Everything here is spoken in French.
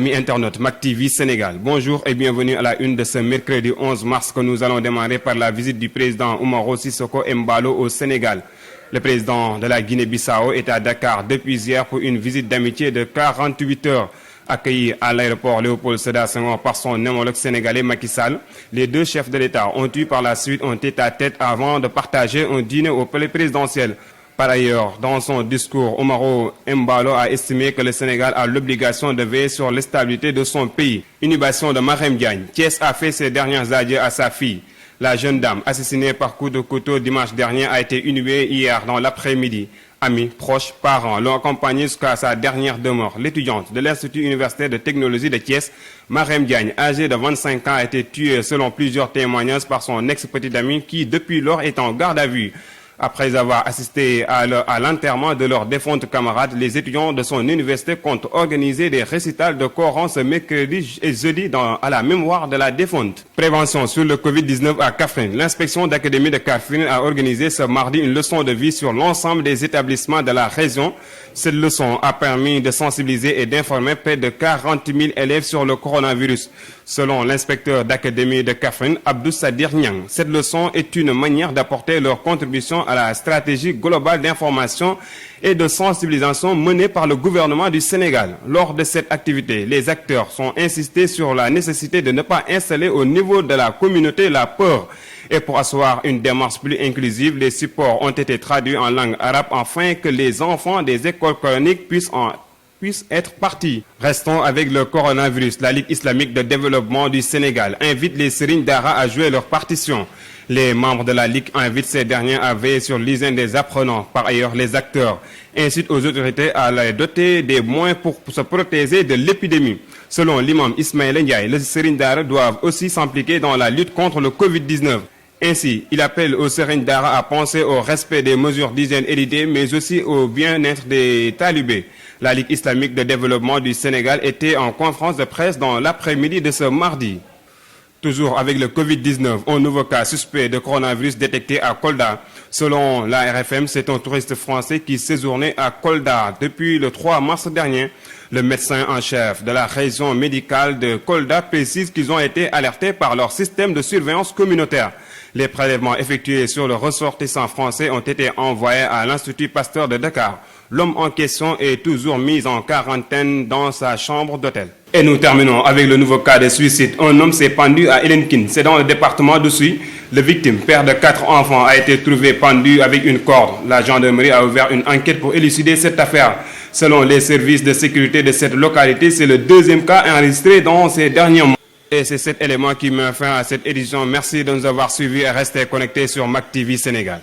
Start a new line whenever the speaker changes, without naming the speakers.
Amis internautes, Mac TV Sénégal, bonjour et bienvenue à la une de ce mercredi 11 mars que nous allons démarrer par la visite du président Umaro Sissoko Embalo au Sénégal. Le président de la Guinée-Bissau est à Dakar depuis hier pour une visite d'amitié de 48 heures. Accueilli à l'aéroport Léopold Sédar Senghor par son homologue sénégalais Macky Sall, les deux chefs de l'État ont eu par la suite un tête-à-tête avant de partager un dîner au palais présidentiel. Par ailleurs, dans son discours, Umaro Embalo a estimé que le Sénégal a l'obligation de veiller sur la stabilité de son pays. Inhumation de Marème Diagne. Thiès a fait ses derniers adieux à sa fille. La jeune dame, assassinée par coup de couteau dimanche dernier, a été inhumée hier dans l'après-midi. Amis, proches, parents l'ont accompagnée jusqu'à sa dernière demeure. L'étudiante de l'Institut universitaire de technologie de Thiès, Marème Diagne, âgée de 25 ans, a été tuée selon plusieurs témoignages par son ex-petite amie qui, depuis lors, est en garde à vue. Après avoir assisté à l'enterrement de leurs défuntes camarades, les étudiants de son université comptent organiser des récitals de Coran ce mercredi et jeudi à la mémoire de la défunte. Prévention sur le Covid-19 à Kaffrine. L'inspection d'académie de Kaffrine a organisé ce mardi une leçon de vie sur l'ensemble des établissements de la région. Cette leçon a permis de sensibiliser et d'informer près de 40 000 élèves sur le coronavirus. Selon l'inspecteur d'académie de Kaffrine, Abdou Sadir Niang, cette leçon est une manière d'apporter leur contribution à la stratégie globale d'information et de sensibilisation menée par le gouvernement du Sénégal. Lors de cette activité, les acteurs sont insistés sur la nécessité de ne pas installer au niveau de la communauté la peur. Et pour asseoir une démarche plus inclusive, les supports ont été traduits en langue arabe afin que les enfants des écoles coraniques puissent être partis. Restons avec le coronavirus. La Ligue islamique de développement du Sénégal invite les Serigne Dara à jouer leur partition. Les membres de la Ligue invitent ces derniers à veiller sur l'hygiène des apprenants. Par ailleurs, les acteurs incitent aux autorités à les doter des moyens pour se protéger de l'épidémie. Selon l'imam Ismaël Ndiaye, les Serigne Dara doivent aussi s'impliquer dans la lutte contre le Covid-19. Ainsi, il appelle aux Serigne Dara à penser au respect des mesures d'hygiène éditées, mais aussi au bien-être des talibés. La Ligue islamique de développement du Sénégal était en conférence de presse dans l'après-midi de ce mardi. Toujours avec le Covid-19, un nouveau cas suspect de coronavirus détecté à Kolda. Selon la RFM, c'est un touriste français qui séjournait à Kolda depuis le 3 mars dernier. Le médecin en chef de la région médicale de Kolda précise qu'ils ont été alertés par leur système de surveillance communautaire. Les prélèvements effectués sur le ressortissant français ont été envoyés à l'Institut Pasteur de Dakar. L'homme en question est toujours mis en quarantaine dans sa chambre d'hôtel. Et nous terminons avec le nouveau cas de suicide. Un homme s'est pendu à Elenkin, c'est dans le département d'Oussouye. Le victime, père de 4 enfants, a été trouvé pendu avec une corde. La gendarmerie a ouvert une enquête pour élucider cette affaire. Selon les services de sécurité de cette localité, c'est le deuxième cas enregistré dans ces derniers mois. Et c'est cet élément qui met fin à cette édition. Merci de nous avoir suivis et restez connectés sur Mac TV Sénégal.